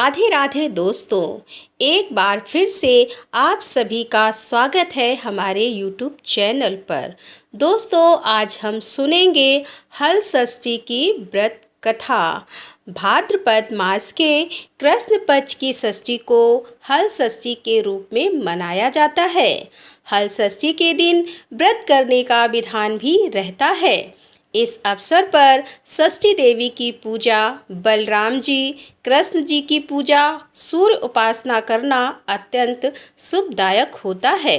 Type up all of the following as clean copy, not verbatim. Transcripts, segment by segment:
राधे राधे दोस्तों, एक बार फिर से आप सभी का स्वागत है हमारे YouTube चैनल पर। दोस्तों, आज हम सुनेंगे हल षष्ठी की व्रत कथा। भाद्रपद मास के कृष्ण पक्ष की षष्ठी को हल षष्ठी के रूप में मनाया जाता है। हल षष्ठी के दिन व्रत करने का विधान भी रहता है। इस अवसर पर षष्ठी देवी की पूजा, बलराम जी, कृष्ण जी की पूजा, सूर्य उपासना करना अत्यंत शुभदायक होता है।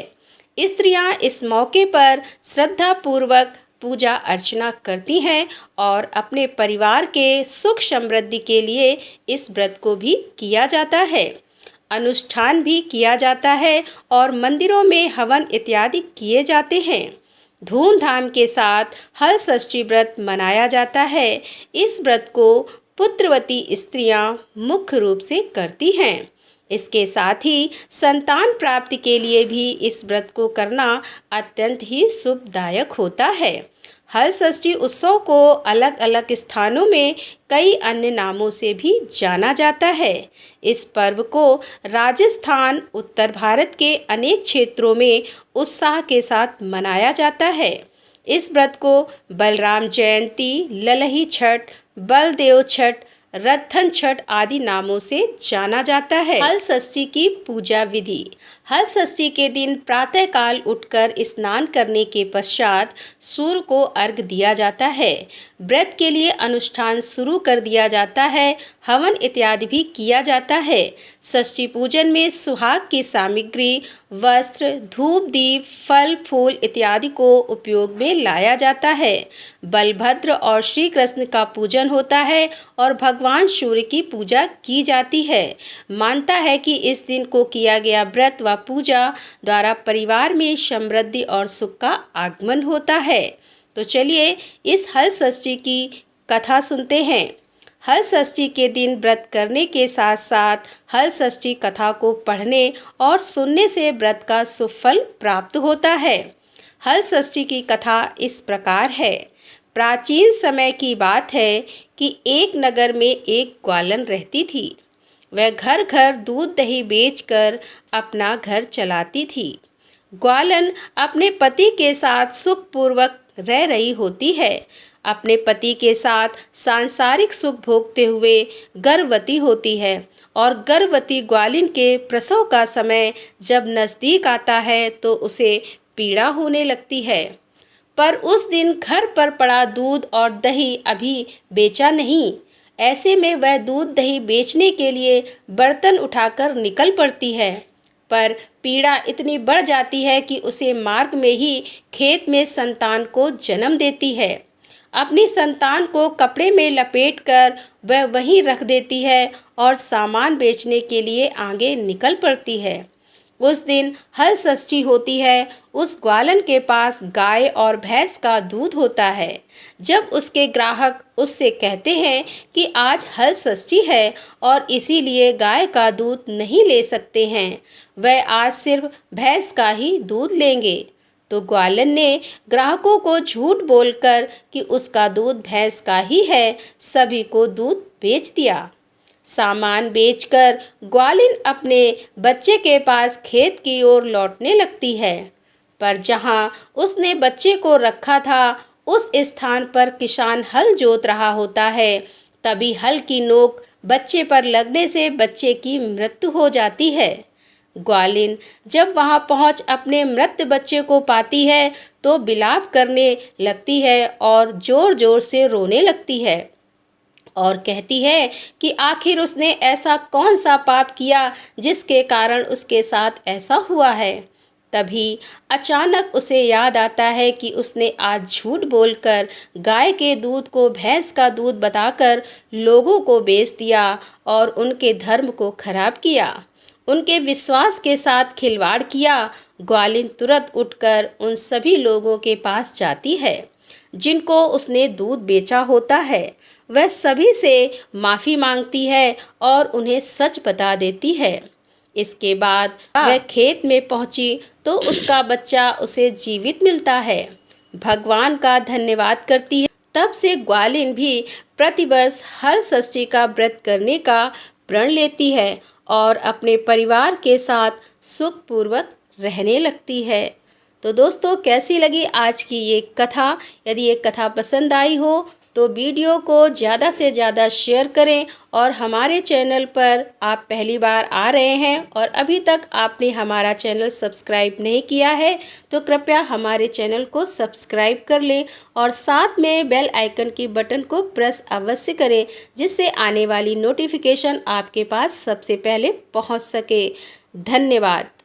स्त्रियां इस मौके पर श्रद्धा पूर्वक पूजा अर्चना करती हैं और अपने परिवार के सुख समृद्धि के लिए इस व्रत को भी किया जाता है। अनुष्ठान भी किया जाता है और मंदिरों में हवन इत्यादि किए जाते हैं। धूमधाम के साथ हल षष्ठी व्रत मनाया जाता है। इस व्रत को पुत्रवती स्त्रियां मुख्य रूप से करती हैं। इसके साथ ही संतान प्राप्ति के लिए भी इस व्रत को करना अत्यंत ही शुभदायक होता है। हल षष्ठी उत्सव को अलग अलग स्थानों में कई अन्य नामों से भी जाना जाता है। इस पर्व को राजस्थान, उत्तर भारत के अनेक क्षेत्रों में उत्साह के साथ मनाया जाता है। इस व्रत को बलराम जयंती, ललही छठ, बलदेव छठ, रत्थन छठ आदि नामों से जाना जाता है। हल षष्ठी की पूजा विधि। हल षष्ठी के दिन प्रातःकाल उठकर स्नान करने के पश्चात सूर्य को अर्घ्य दिया जाता है। व्रत के लिए अनुष्ठान शुरू कर दिया जाता है। हवन इत्यादि भी किया जाता है। षष्ठी पूजन में सुहाग की सामग्री, वस्त्र, धूप, दीप, फल, फूल इत्यादि को उपयोग में लाया जाता है। बलभद्र और श्री कृष्ण का पूजन होता है और भगवान सूर्य की पूजा की जाती है। मानता है कि इस दिन को किया गया व्रत व पूजा द्वारा परिवार में समृद्धि और सुख का आगमन होता है। तो चलिए इस हल षष्ठी की कथा सुनते हैं। हल षष्ठी के दिन व्रत करने के साथ साथ हल षष्ठी कथा को पढ़ने और सुनने से व्रत का सुफल प्राप्त होता है। हल षष्ठी की कथा इस प्रकार है। प्राचीन समय की बात है कि एक नगर में एक ग्वालन रहती थी। वह घर घर दूध दही बेचकर अपना घर चलाती थी। ग्वालन अपने पति के साथ सुखपूर्वक रह रही होती है। अपने पति के साथ सांसारिक सुख भोगते हुए गर्भवती होती है और गर्भवती ग्वालिन के प्रसव का समय जब नज़दीक आता है तो उसे पीड़ा होने लगती है। पर उस दिन घर पर पड़ा दूध और दही अभी बेचा नहीं। ऐसे में वह दूध दही बेचने के लिए बर्तन उठाकर निकल पड़ती है। पर पीड़ा इतनी बढ़ जाती है कि उसे मार्ग में ही खेत में संतान को जन्म देती है। अपनी संतान को कपड़े में लपेटकर वह वहीं रख देती है और सामान बेचने के लिए आगे निकल पड़ती है। उस दिन हल षष्ठी होती है। उस ग्वालन के पास गाय और भैंस का दूध होता है। जब उसके ग्राहक उससे कहते हैं कि आज हल षष्ठी है और इसीलिए गाय का दूध नहीं ले सकते हैं, वह आज सिर्फ भैंस का ही दूध लेंगे, तो ग्वालन ने ग्राहकों को झूठ बोलकर कि उसका दूध भैंस का ही है, सभी को दूध बेच दिया। सामान बेचकर ग्वालिन अपने बच्चे के पास खेत की ओर लौटने लगती है। पर जहाँ उसने बच्चे को रखा था उस स्थान पर किसान हल जोत रहा होता है। तभी हल की नोक बच्चे पर लगने से बच्चे की मृत्यु हो जाती है। ग्वालिन जब वहाँ पहुँच अपने मृत बच्चे को पाती है तो विलाप करने लगती है और जोर जोर से रोने लगती है और कहती है कि आखिर उसने ऐसा कौन सा पाप किया जिसके कारण उसके साथ ऐसा हुआ है। तभी अचानक उसे याद आता है कि उसने आज झूठ बोलकर गाय के दूध को भैंस का दूध बताकर लोगों को बेच दिया और उनके धर्म को खराब किया, उनके विश्वास के साथ खिलवाड़ किया। ग्वालिन तुरंत उठकर उन सभी लोगों के पास जाती है जिनको उसने दूध बेचा होता है। वह सभी से माफ़ी मांगती है और उन्हें सच बता देती है। इसके बाद वह खेत में पहुंची तो उसका बच्चा उसे जीवित मिलता है। भगवान का धन्यवाद करती है। तब से ग्वालिन भी प्रतिवर्ष हल षष्ठी का व्रत करने का प्रण लेती है और अपने परिवार के साथ सुखपूर्वक रहने लगती है। तो दोस्तों, कैसी लगी आज की ये कथा? यदि ये कथा पसंद आई हो तो वीडियो को ज़्यादा से ज़्यादा शेयर करें, और हमारे चैनल पर आप पहली बार आ रहे हैं और अभी तक आपने हमारा चैनल सब्सक्राइब नहीं किया है तो कृपया हमारे चैनल को सब्सक्राइब कर लें और साथ में बेल आइकन की बटन को प्रेस अवश्य करें, जिससे आने वाली नोटिफिकेशन आपके पास सबसे पहले पहुंच सके। धन्यवाद।